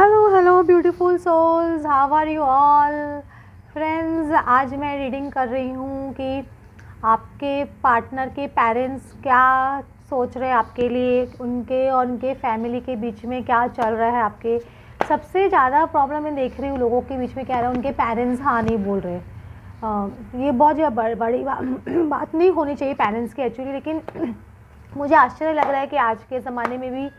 Hello beautiful souls, how are you all friends. आज मैं reading कर रही हूँ कि आपके पार्टनर के पेरेंट्स क्या सोच रहे हैं आपके लिए, उनके और उनके फैमिली के बीच में क्या चल रहा है। आपके सबसे ज़्यादा प्रॉब्लम मैं देख रही हूँ लोगों के बीच में क्या रहा है, उनके पेरेंट्स हाँ नहीं बोल रहे। ये बहुत ज़्यादा बड़ी बात नहीं होनी चाहिए पेरेंट्स की एक्चुअली, लेकिन मुझे आश्चर्य लग रहा है कि आज के ज़माने में भी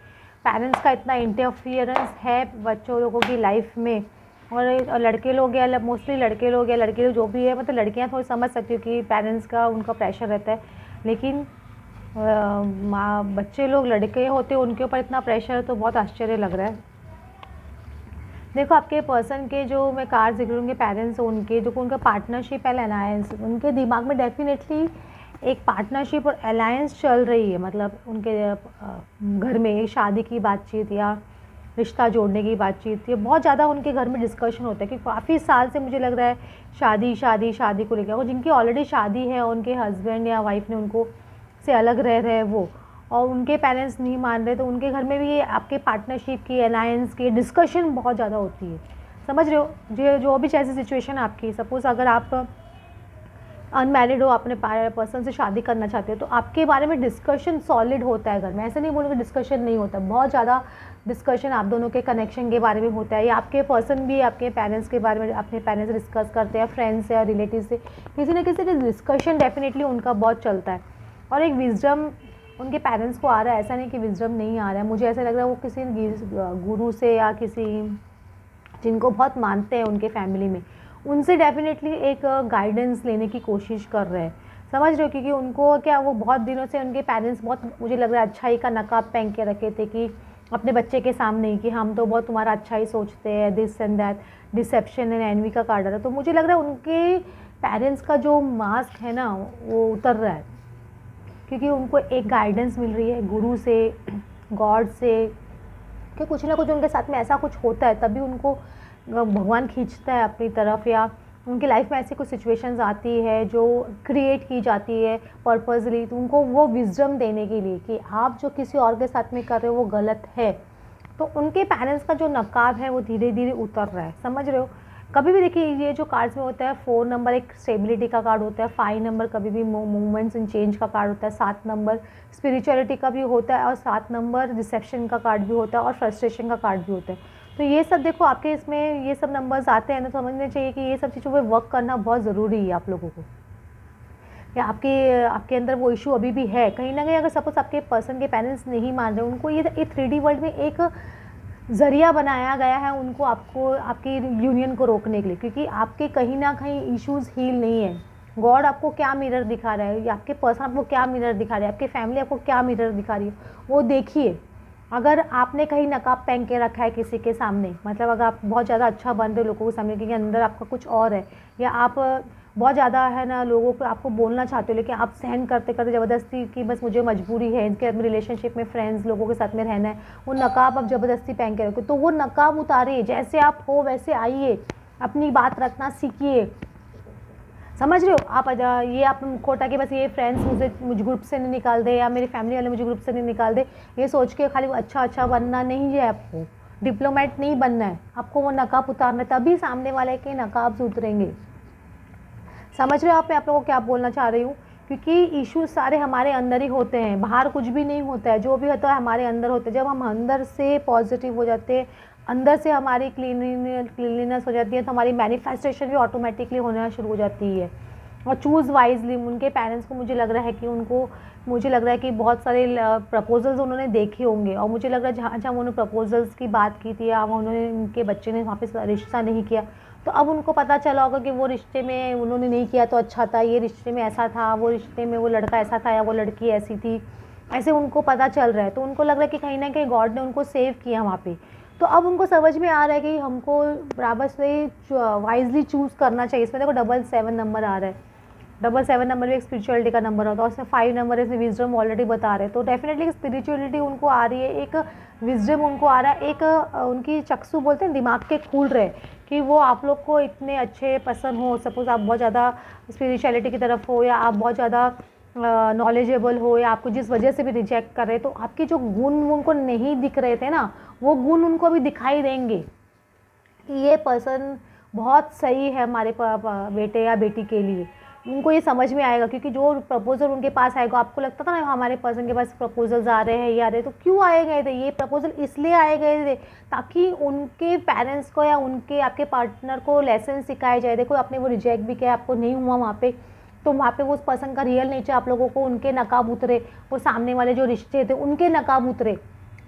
पेरेंट्स का इतना इंटरफियरेंस है बच्चों लोगों की लाइफ में। और लड़के लोग या मोस्टली लड़के लोग या लड़के लोग जो भी है, मतलब लड़कियां थोड़ी समझ सकती हूँ कि पेरेंट्स का उनका प्रेशर रहता है, लेकिन बच्चे लोग लड़के होते हैं उनके ऊपर इतना प्रेशर है तो बहुत आश्चर्य लग रहा है। देखो आपके पर्सन के जो मैं कार्ड दिख रही हूँ, पेरेंट्स उनके जो उनका पार्टनरशिप है, अलायंस, उनके दिमाग में डेफिनेटली एक पार्टनरशिप और अलायंस चल रही है। मतलब उनके घर में शादी की बातचीत या रिश्ता जोड़ने की बातचीत, ये बहुत ज़्यादा उनके घर में डिस्कशन होता है कि काफ़ी साल से मुझे लग रहा है शादी शादी शादी को लेकर। और जिनकी ऑलरेडी शादी है, उनके हस्बैंड या वाइफ ने उनको से अलग रह रहे हैं वो, और उनके पेरेंट्स नहीं मान रहे, तो उनके घर में भी आपके पार्टनरशिप की, अलायंस की डिस्कशन बहुत ज़्यादा होती है। समझ रहे हो, जो भी जैसी सिचुएशन आपकी, सपोज़ अगर आप अनमैरिड हो, अपने पर्सन से शादी करना चाहते हो, तो आपके बारे में डिस्कशन सॉलिड होता है घर में। ऐसे नहीं बोलूँगी डिस्कशन नहीं होता, बहुत ज़्यादा डिस्कशन आप दोनों के कनेक्शन के बारे में होता है। या आपके पर्सन भी आपके पेरेंट्स के बारे में अपने पेरेंट्स से डिस्कस करते हैं, फ्रेंड्स से या रिलेटिव से, किसी न किसी डिस्कशन डेफिनेटली उनका बहुत चलता है। और एक विजडम उनके पेरेंट्स को आ रहा है, ऐसा नहीं कि विजडम नहीं आ रहा है। मुझे ऐसा लग रहा है वो किसी गुरु से या किसी जिनको बहुत मानते हैं उनके फैमिली में, उनसे डेफिनेटली एक गाइडेंस लेने की कोशिश कर रहे हैं। समझ रहे हो, क्योंकि उनको क्या, वो बहुत दिनों से उनके पेरेंट्स बहुत, मुझे लग रहा है, अच्छाई का नकाब पहन के रखे थे कि अपने बच्चे के सामने ही कि हम तो बहुत तुम्हारा अच्छा ही सोचते हैं, this and that, deception and envy का कार्ड आ रहा है। तो मुझे लग रहा है उनके पेरेंट्स का जो मास्क है ना वो उतर रहा है, क्योंकि उनको एक गाइडेंस मिल रही है गुरु से, गॉड से, कि कुछ ना कुछ उनके साथ में ऐसा कुछ होता है तभी उनको भगवान खींचता है अपनी तरफ, या उनकी लाइफ में ऐसी कुछ सिचुएशंस आती है जो क्रिएट की जाती है पर्पसली, तो उनको वो विजडम देने के लिए कि आप जो किसी और के साथ में कर रहे हो वो गलत है। तो उनके पेरेंट्स का जो नकाब है वो धीरे धीरे उतर रहा है। समझ रहे हो, कभी भी देखिए ये जो कार्ड्स में होता है, 4 नंबर एक स्टेबिलिटी का कार्ड होता है, 5 नंबर कभी भी मूवमेंट्स इन चेंज का कार्ड होता है, 7 नंबर स्पिरिचुअलिटी का भी होता है, और 7 नंबर रिसेप्शन का कार्ड भी होता है, और फ्रस्ट्रेशन का कार्ड भी होता है। तो ये सब देखो आपके इसमें ये सब नंबर्स आते हैं, तो समझना चाहिए कि ये सब चीज़ों पे वर्क करना बहुत ज़रूरी है आप लोगों को। या आपके अंदर वो इशू अभी भी है कहीं ना कहीं, अगर सपोज आपके पर्सन के पेरेंट्स नहीं मान रहे, उनको ये 3D वर्ल्ड में एक ज़रिया बनाया गया है उनको, आपको आपकी यूनियन को रोकने के लिए, क्योंकि आपके कहीं ना कहीं इश्यूज़ हील नहीं है। गॉड आपको क्या मिरर दिखा रहा है, या आपके पर्सन आपको क्या मिरर दिखा रहे हैं, आपके फैमिली आपको क्या मिरर दिखा रही है, वो देखिए। अगर आपने कहीं नकाब पहन के रखा है किसी के सामने, मतलब अगर आप बहुत ज़्यादा अच्छा बन रहे हो लोगों के सामने, क्योंकि अंदर आपका कुछ और है, या आप बहुत ज़्यादा है ना लोगों को आपको बोलना चाहते हो, लेकिन आप सहन करते करते ज़बरदस्ती कि बस मुझे मजबूरी है इनके रिलेशनशिप में, फ्रेंड्स लोगों के साथ में रहना है, वो नकाब आप ज़बरदस्ती पहन के रखो, तो वो नकाब उतारिए, जैसे आप हो वैसे आइए, अपनी बात रखना सीखिए। समझ रहे हो आप, ये आप खोटा कि बस ये फ्रेंड्स मुझे ग्रुप से नहीं निकाल दे, या मेरी फैमिली वाले मुझे ग्रुप से नहीं निकाल दे, ये सोच के खाली अच्छा अच्छा बनना नहीं है, आपको डिप्लोमेट नहीं बनना है, आपको वो नकाब उतारना है, तभी सामने वाले के नकाब उतरेंगे। समझ रहे हो आप लोगों को क्या बोलना चाह रही हूँ, क्योंकि इश्यूज सारे हमारे अंदर ही होते हैं, बाहर कुछ भी नहीं होता है, जो भी होता है हमारे अंदर होता है। जब हम अंदर से पॉजिटिव हो जाते हैं, अंदर से हमारी क्लीनलीनेस हो जाती है, तो हमारी मैनिफेस्टेशन भी ऑटोमेटिकली होना शुरू हो जाती है। और चूज़ वाइजली, उनके पेरेंट्स को मुझे लग रहा है कि मुझे लग रहा है कि बहुत सारे प्रपोजल्स उन्होंने देखे होंगे, और मुझे लग रहा है जहाँ जहाँ उन्होंने प्रपोजल्स की बात की थी, या उन्होंने उनके बच्चे ने वहाँ पे रिश्ता नहीं किया, तो अब उनको पता चला होगा कि वो रिश्ते में उन्होंने नहीं किया तो अच्छा था, ये रिश्ते में ऐसा था, वो रिश्ते में वो लड़का ऐसा था या वो लड़की ऐसी थी, ऐसे उनको पता चल रहा है। तो उनको लग रहा है कि कहीं ना कहीं गॉड ने उनको सेव किया वहाँ पे। तो अब उनको समझ में आ रहा है कि हमको बराबर से वाइजली चूज़ करना चाहिए। इसमें देखो 777 नंबर आ रहा है, 777 नंबर भी एक स्पिरिचुअलिटी का नंबर होता है, और उसमें 5 नंबर इसमें विजडम ऑलरेडी बता रहे हैं। तो डेफिनेटली स्पिरिचुअलिटी उनको आ रही है, एक विजडम उनको आ रहा है, एक उनकी चक्षु बोलते हैं दिमाग के खुल रहे कि वो आप लोग को इतने अच्छे पसंद हो। सपोज़ आप बहुत ज़्यादा स्पिरिचुअलिटी की तरफ हो, या आप बहुत ज़्यादा नॉलेजेबल हो, या आपको जिस वजह से भी रिजेक्ट कर रहे, तो आपके जो गुण उनको नहीं दिख रहे थे ना, वो गुण उनको अभी दिखाई देंगे कि ये पर्सन बहुत सही है हमारे बेटे या बेटी के लिए। उनको ये समझ में आएगा, क्योंकि जो प्रपोजल उनके पास आएगा, आपको लगता था ना हमारे पर्सन के पास प्रपोजल्स आ रहे हैं, ये आ रहे, तो क्यों आए गए थे? ये प्रपोजल इसलिए आए गए थे ताकि उनके पेरेंट्स को या उनके आपके पार्टनर को लेसन सिखाया जाए। देखो आपने वो रिजेक्ट भी किया, आपको नहीं हुआ वहाँ पे, तो वहाँ पे वो उस पर्सन का रियल नेचर आप लोगों को, उनके नकाब उतरे, वो सामने वाले जो रिश्ते थे उनके नकाब उतरे,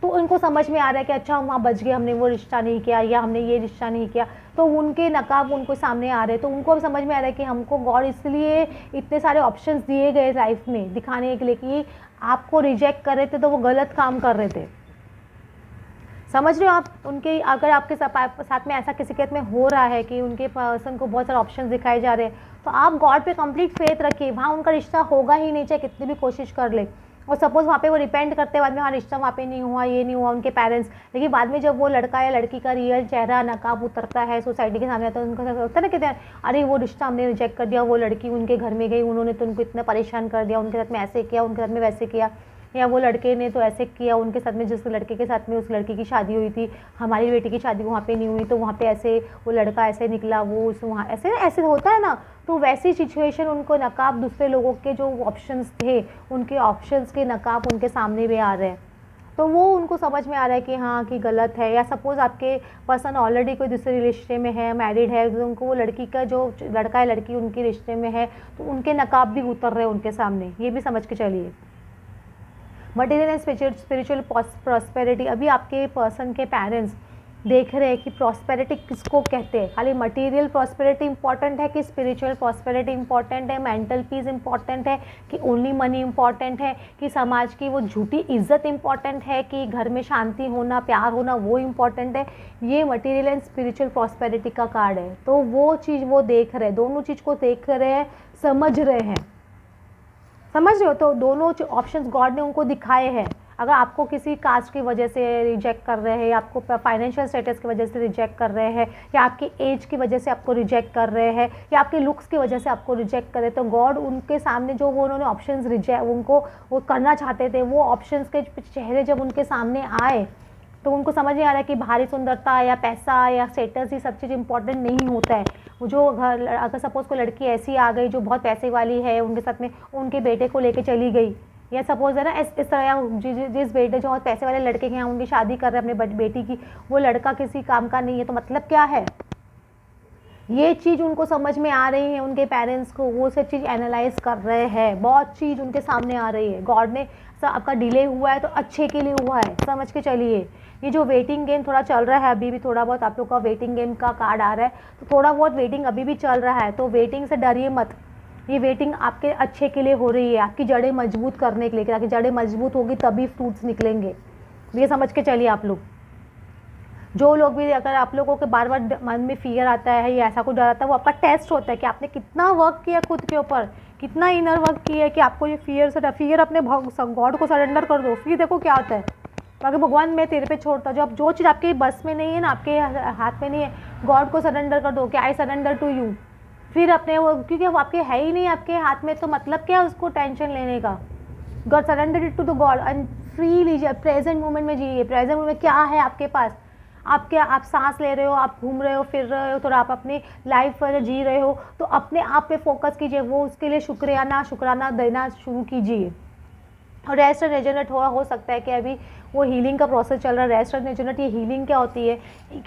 तो उनको समझ में आ रहा है कि अच्छा हम वहाँ बच गए, हमने वो रिश्ता नहीं किया या हमने ये रिश्ता नहीं किया, तो उनके नकाब उनको सामने आ रहे हैं। तो उनको अब समझ में आ रहा है कि हमको गॉड इसलिए इतने सारे ऑप्शंस दिए गए लाइफ में दिखाने के लिए कि आपको रिजेक्ट कर रहे थे तो वो गलत काम कर रहे थे। समझ रहे हो आप? उनके अगर आपके साथ में ऐसा किसी केस में हो रहा है कि उनके पर्सन को बहुत सारे ऑप्शंस दिखाए जा रहे हैं, तो आप गॉड पे कंप्लीट फेथ रखिए, वहाँ उनका रिश्ता होगा ही नहीं, चाहे कितनी भी कोशिश कर ले। और सपोज़ वहाँ पे वो रिपेंट करते बाद में हाँ रिश्ता वहाँ पे नहीं हुआ, ये नहीं हुआ, उनके पेरेंट्स, लेकिन बाद में जब वो लड़का या लड़की का रियल चेहरा नकाब उतरता है, सोसाइटी के सामने आता है, उनको होता है ना, कहते हैं अरे वो रिश्ता हमने रिजेक्ट कर दिया, वो लड़की उनके घर में गई, उन्होंने तो उनको इतना परेशान कर दिया, उनके साथ में ऐसे किया, उनके साथ में वैसे किया, या वो लड़के ने तो ऐसे किया उनके साथ में, जिस लड़के के साथ में उस लड़की की शादी हुई थी, हमारी बेटी की शादी वहाँ पे नहीं हुई, तो वहाँ पे ऐसे वो लड़का ऐसे निकला, वो उस वहाँ ऐसे ऐसे होता है ना। तो वैसी सिचुएशन उनको नकाब, दूसरे लोगों के जो ऑप्शंस थे, उनके ऑप्शंस के नकाब उनके सामने भी आ रहे हैं, तो वो उनको समझ में आ रहा है कि हाँ कि गलत है। या सपोज़ आपके पर्सन ऑलरेडी कोई दूसरे रिश्ते में है, मैरिड है, तो उनको वो लड़की का जो लड़का है लड़की उनके रिश्ते में है, तो उनके नकाब भी उतर रहे हैं उनके सामने, ये भी समझ के चलिए। मटेरियल एंड स्पिरिचुअल प्रॉस्पेरिटी, अभी आपके पर्सन के पेरेंट्स देख रहे हैं कि प्रॉस्पेरिटी किसको कहते हैं। खाली मटेरियल प्रॉस्पेरिटी इंपॉर्टेंट है कि स्पिरिचुअल प्रॉस्पेरिटी इंपॉर्टेंट है, मेंटल पीस इंपॉर्टेंट है कि ओनली मनी इंपॉर्टेंट है, कि समाज की वो झूठी इज्जत इंपॉर्टेंट है, कि घर में शांति होना, प्यार होना वो इंपॉर्टेंट है। ये मटेरियल एंड स्पिरिचुअल प्रॉस्पेरिटी का कार्ड है, तो वो चीज़ वो देख रहे हैं, दोनों चीज़ को देख रहे हैं, समझ रहे हैं। समझ रहे हो? तो दोनों ऑप्शंस गॉड ने उनको दिखाए हैं। अगर आपको किसी कास्ट की वजह से रिजेक्ट कर रहे हैं, या आपको फाइनेंशियल स्टेटस की वजह से रिजेक्ट कर रहे हैं, या आपकी एज की वजह से आपको रिजेक्ट कर रहे हैं, या आपके लुक्स की वजह से आपको रिजेक्ट कर रहे हैं, तो गॉड उनके सामने जो वो उन्होंने ऑप्शंस रिजेक्ट उनको वो करना चाहते थे, वो ऑप्शंस के चेहरे जब उनके सामने आए, तो उनको समझ नहीं आ रहा है कि बाहरी सुंदरता या पैसा या स्टेटस, ये सब चीज़ इंपॉर्टेंट नहीं होता है। वो जो घर, अगर सपोज़ कोई लड़की ऐसी आ गई जो बहुत पैसे वाली है, उनके साथ में उनके बेटे को लेके चली गई, या सपोज़ है ना इस तरह जिस बेटे जो पैसे वाले लड़के के यहाँ उनकी शादी कर रहे हैं अपने बेटी की, वो लड़का किसी काम का नहीं है, तो मतलब क्या है? ये चीज़ उनको समझ में आ रही है, उनके पेरेंट्स को वो सब चीज़ एनालाइज कर रहे हैं, बहुत चीज़ उनके सामने आ रही है। गॉड ने आपका डिले हुआ है तो अच्छे के लिए हुआ है, समझ के चलिए। ये जो वेटिंग गेम थोड़ा चल रहा है अभी भी, थोड़ा बहुत आप लोग का वेटिंग गेम का कार्ड आ रहा है, तो थोड़ा बहुत वेटिंग अभी भी चल रहा है, तो वेटिंग से डरिए मत। ये वेटिंग आपके अच्छे के लिए हो रही है, आपकी जड़ें मजबूत करने के लिए, ताकि जड़ें मजबूत होगी तभी फ्रूट्स निकलेंगे। ये समझ के चलिए आप लोग। जो लोग भी, अगर आप लोगों के बार बार मन में फियर आता है या ऐसा कुछ डर आता है, वो आपका टेस्ट होता है कि आपने कितना वर्क किया खुद के ऊपर, कितना इनर वर्क किया है कि आपको ये फियर अपने गॉड को सरेंडर कर दो, फिर देखो क्या होता है। बाकी भगवान मैं तेरे पे छोड़ता हूँ, जब जो चीज़ आपके बस में नहीं है ना, आपके हाथ में नहीं है, गॉड को सरेंडर कर दो कि आई सरेंडर टू यू। फिर अपने वो, क्योंकि वो आपके है ही नहीं आपके हाथ में, तो मतलब क्या है उसको टेंशन लेने का। God surrender it to the God and free लीजिए, प्रेजेंट मोमेंट में जिए। प्रेजेंट मोमेंट में क्या है आपके पास, आप सांस ले रहे हो, आप घूम रहे हो, फिर रहे हो, थोड़ा आप अपनी लाइफ जी रहे हो, तो अपने आप पे फोकस कीजिए, वो उसके लिए शुक्राना देना शुरू कीजिए। और रेस्ट एंड रिजनरेट हो सकता है कि अभी वो हीलिंग का प्रोसेस चल रहा है। रेस्ट एंड रिजनरेट, ये हीलिंग क्या होती है?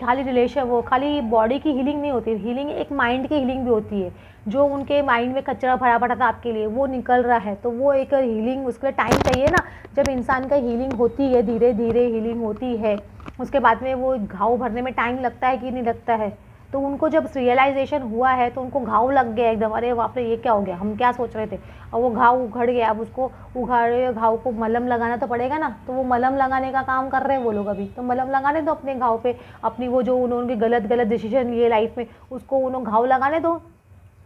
खाली रिलेशन, वो खाली बॉडी की हीलिंग नहीं होती, हीलिंग एक माइंड की हीलिंग भी होती है। जो उनके माइंड में कचरा भरा पड़ा था आपके लिए, वो निकल रहा है, तो वो एक हीलिंग, उसके लिए टाइम चाहिए ना। जब इंसान का हीलिंग होती है, धीरे धीरे हीलिंग होती है, उसके बाद में वो घाव भरने में टाइम लगता है कि नहीं लगता है। तो उनको जब रियलाइजेशन हुआ है तो उनको घाव लग गया एकदम, अरे बाप रे ये क्या हो गया, हम क्या सोच रहे थे, और वो घाव उघड़ गया। अब उसको उघाड़े हुए घाव को मलहम लगाना तो पड़ेगा ना, तो वो मलहम लगाने का काम कर रहे हैं वो लोग अभी। तो मलहम लगाने दो अपने घाव पे, अपनी वो जो उन्होंने गलत डिसीजन लिए लाइफ में, उसको उन्होंने घाव लगाने दो,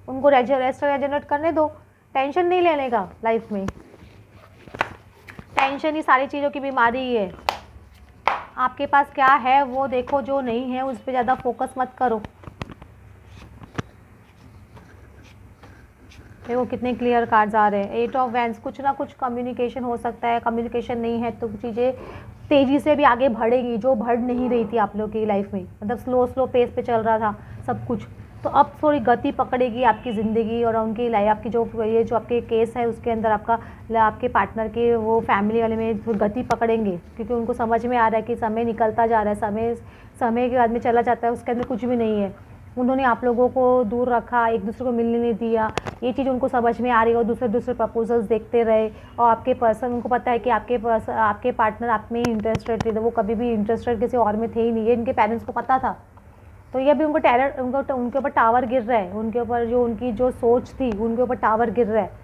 उनको रेस्ट रेजनरेट करने दो। टेंशन नहीं लेने का लाइफ में, टेंशन ही सारी चीज़ों की बीमारी है। आपके पास क्या है वो देखो, जो नहीं है उस पर ज़्यादा फोकस मत करो। देखो कितने क्लियर कार्ड्स आ रहे हैं। 8 ऑफ वैंड्स, कुछ ना कुछ कम्युनिकेशन हो सकता है, कम्युनिकेशन नहीं है तो चीज़ें तेज़ी से भी आगे बढ़ेगी, जो बढ़ नहीं रही थी आप लोग की लाइफ में, मतलब स्लो स्लो पेस पे चल रहा था सब कुछ, तो अब थोड़ी गति पकड़ेगी आपकी ज़िंदगी और उनकी लाइफ, आपकी जो ये जो आपके केस है उसके अंदर आपके पार्टनर के वो फैमिली वाले में गति पकड़ेंगे, क्योंकि उनको समझ में आ रहा है कि समय निकलता जा रहा है, समय के बाद में चला जाता है, उसके अंदर कुछ भी नहीं है। उन्होंने आप लोगों को दूर रखा, एक दूसरे को मिलने नहीं दिया, ये चीज़ उनको समझ में आ रही है, और दूसरे प्रपोजल्स देखते रहे, और आपके पर्सन, उनको पता है कि आपके पार्टनर आप में ही इंटरेस्टेड थे, तो वो कभी भी इंटरेस्टेड किसी और में थे ही नहीं, ये इनके पेरेंट्स को पता था। तो ये अभी उनके ऊपर टावर गिर रहा है, उनके ऊपर जो उनकी जो सोच थी उनके ऊपर टावर गिर रहा है,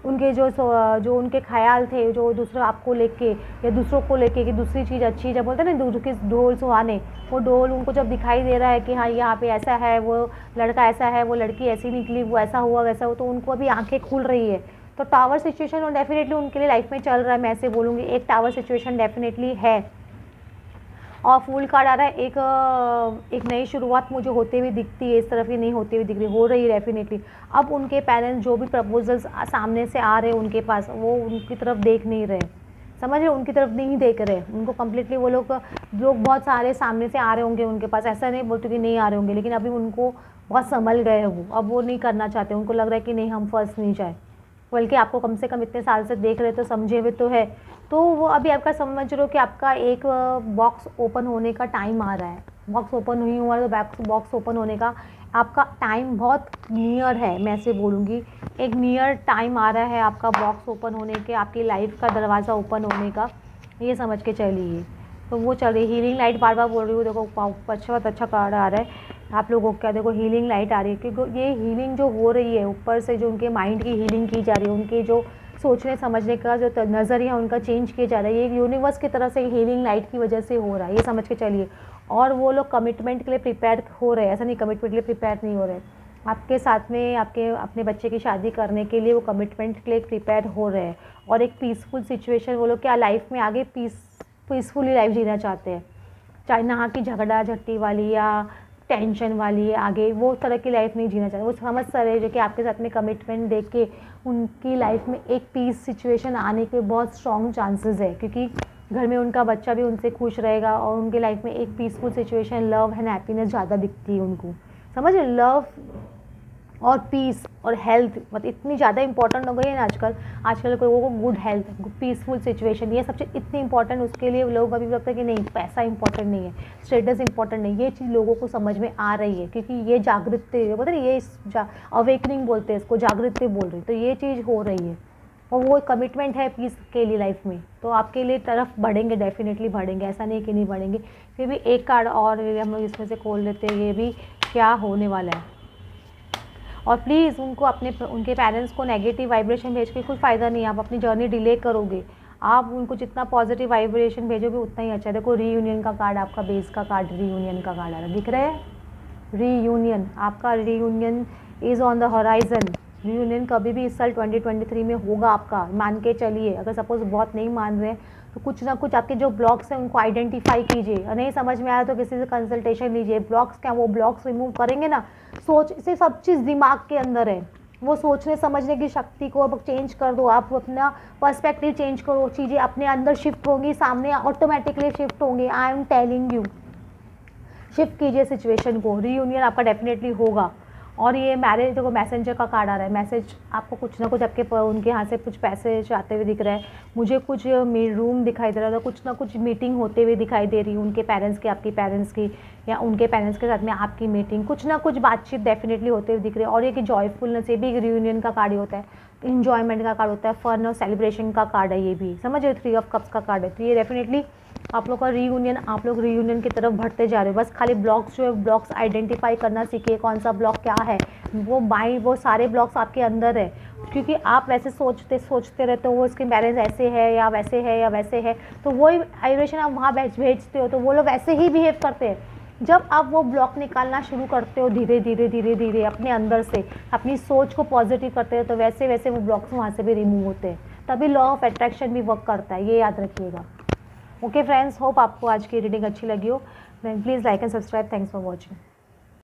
उनके जो उनके ख्याल थे, जो दूसरे आपको लेके या दूसरों को लेके कि दूसरी चीज़ अच्छी, जब बोलते हैं ना दूर के ढोल सुहाने, वो ढोल उनको जब दिखाई दे रहा है कि हाँ यहाँ पे ऐसा है, वो लड़का ऐसा है, वो लड़की ऐसी निकली, वो ऐसा हुआ वैसा हुआ, तो उनको अभी आंखें खुल रही है। तो टावर सिचुएशन और डेफिनेटली उनके लिए लाइफ में चल रहा है, मैं ऐसे बोलूँगी एक टावर सिचुएशन डेफिनेटली है। और फूल कार्ड आ रहा है, एक नई शुरुआत मुझे होते हुए दिखती है, इस तरफ की नहीं होती हुई दिख रही, हो रही है डेफिनेटली। अब उनके पेरेंट्स जो भी प्रपोजल्स सामने से आ रहे हैं उनके पास, वो उनकी तरफ देख नहीं रहे, समझ रहे, उनकी तरफ नहीं देख रहे, उनको कम्प्लीटली वो लोग बहुत सारे सामने से आ रहे होंगे उनके पास, ऐसा नहीं बोलते कि नहीं आ रहे होंगे, लेकिन अभी उनको बहुत संभल गए हैं वो, अब वो नहीं करना चाहते, उनको लग रहा है कि नहीं हम फंस नहीं जाए, बल्कि आपको कम से कम इतने साल से देख रहे तो समझे हुए तो है, तो वो अभी आपका समझ रहे हो कि आपका एक बॉक्स ओपन होने का टाइम आ रहा है, बॉक्स ओपन नहीं हुआ तो बॉक्स ओपन होने का आपका टाइम बहुत नियर है, मैं ऐसे बोलूँगी एक नियर टाइम आ रहा है आपका बॉक्स ओपन होने के, आपकी लाइफ का दरवाज़ा ओपन होने का, ये समझ के चलिए। तो वो चल रही हीलिंग लाइट, बार बार बोल रही हूँ, देखो बहुत अच्छा कार्ड आ रहा है आप लोगों को, क्या देखो हीलिंग लाइट आ रही है, क्योंकि ये हीलिंग जो हो रही है ऊपर से, जो उनके माइंड की हीलिंग की जा रही है, उनके जो सोचने समझने का जो नज़रिया उनका चेंज किया जा रहा है, ये यूनिवर्स की तरफ से हीलिंग लाइट की वजह से हो रहा है, ये समझ के चलिए। और वो लोग कमिटमेंट के लिए प्रिपेयर हो रहे हैं, ऐसा नहीं कमिटमेंट के लिए प्रिपेयर नहीं हो रहे, आपके साथ में अपने बच्चे की शादी करने के लिए वो कमिटमेंट के लिए प्रिपेयर हो रहे हैं, और एक पीसफुल सिचुएशन, वो लोग क्या लाइफ में आगे पीसफुली लाइफ जीना चाहते हैं, चाहे ना कि झगड़ा झट्टी वाली या टेंशन वाली, आगे वो तरह की लाइफ नहीं जीना चाहते, वो समझ रहे जो कि आपके साथ में कमिटमेंट देख के उनकी लाइफ में एक पीस सिचुएशन आने के बहुत स्ट्रॉन्ग चांसेस है, क्योंकि घर में उनका बच्चा भी उनसे खुश रहेगा, और उनके लाइफ में एक peaceful situation, love and happiness ज़्यादा दिखती है उनको, समझ रहे, लव और पीस और हेल्थ मतलब इतनी ज़्यादा इंपॉर्टेंट हो गई है ना आजकल लोगों को, गुड हेल्थ, पीसफुल सिचुएशन, ये सब चीज़ इतनी इंपॉर्टेंट, उसके लिए लोग अभी लगता है कि नहीं पैसा इंपॉर्टेंट नहीं है, स्टेटस इंपॉर्टेंट नहीं, ये चीज़ लोगों को समझ में आ रही है, क्योंकि ये जागृति बोलते हैं, ये अवेकनिंग बोलते हैं इसको, जागृति बोल रही, तो ये चीज़ हो रही है, और वो कमिटमेंट है पीस के लिए लाइफ में, तो आपके लिए तरफ बढ़ेंगे, डेफिनेटली बढ़ेंगे, ऐसा नहीं कि नहीं बढ़ेंगे। फिर भी एक कार्ड और हम लोग इसमें से खोल लेते हैं, ये भी क्या होने वाला है। और प्लीज़ उनके पेरेंट्स को नेगेटिव वाइब्रेशन भेज के कोई फ़ायदा नहीं है, आप अपनी जर्नी डिले करोगे, आप उनको जितना पॉजिटिव वाइब्रेशन भेजोगे उतना ही अच्छा है। देखो रीयूनियन का कार्ड, आपका बेस का कार्ड रीयूनियन का कार्ड आ रहा है, दिख रहा है, रीयूनियन, आपका reunion is on the horizon, reunion कभी भी इस साल 2023 में होगा आपका, मान के चलिए। अगर सपोज बहुत नहीं मान रहे हैं तो कुछ ना कुछ आपके जो ब्लॉक्स हैं उनको आइडेंटिफाई कीजिए, और नहीं समझ में आया तो किसी से कंसल्टेशन लीजिए। ब्लॉक्स क्या, वो ब्लॉक्स रिमूव करेंगे ना, सोच से सब चीज़ दिमाग के अंदर है, वो सोचने समझने की शक्ति को अब चेंज कर दो, आप अपना पर्सपेक्टिव चेंज करो, चीज़ें अपने अंदर शिफ्ट होंगी, सामने ऑटोमेटिकली शिफ्ट होंगे, I am telling you, shift कीजिए सिचुएशन को, रीयूनियन आपका डेफिनेटली होगा। और ये मैरिज, देखो मैसेंजर का कार्ड आ रहा है, मैसेज आपको कुछ ना कुछ आपके उनके यहाँ से कुछ पैसे आते हुए दिख रहा है, मुझे कुछ रूम दिखाई दे रहा था, कुछ ना कुछ मीटिंग होते हुए दिखाई दे रही है, उनके पेरेंट्स की, आपकी पेरेंट्स की, या उनके पेरेंट्स के साथ में आपकी मीटिंग, कुछ ना कुछ बातचीत डेफिनेटली होते हुए दिख रही है। और ये कि जॉयफुलनेस, ये भी एक रीयूनियन का कार्ड ही होता है, इन्जॉयमेंट का कार्ड होता है, फन और सेलिब्रेशन का कार्ड है, ये भी समझ रहे, 3 ऑफ कप्स का कार्ड है, तो ये डेफिनेटली आप लोग का रीयूनियन, आप लोग रीयूनियन की तरफ बढ़ते जा रहे हो। बस खाली ब्लॉक्स जो है, ब्लॉक्स आइडेंटिफाई करना सीखिए, कौन सा ब्लॉक क्या है, वो सारे ब्लॉक्स आपके अंदर है, क्योंकि आप वैसे सोचते रहते हो, वो इसके पेरेंट्स ऐसे है या वैसे है या वैसे है, तो वही वाइब्रेशन आप वहाँ भेजते हो, तो वो लोग वैसे ही बिहेव करते हैं। जब आप वो ब्लॉक निकालना शुरू करते हो धीरे धीरे अपने अंदर से, अपनी सोच को पॉजिटिव करते हो, तो वैसे वैसे वो ब्लॉक्स वहाँ से भी रिमूव होते हैं, तभी लॉ ऑफ अट्रैक्शन भी वर्क करता है, ये याद रखिएगा। ओके फ्रेंड्स, होप आपको आज की रीडिंग अच्छी लगी हो। Please like and subscribe, thanks for watching.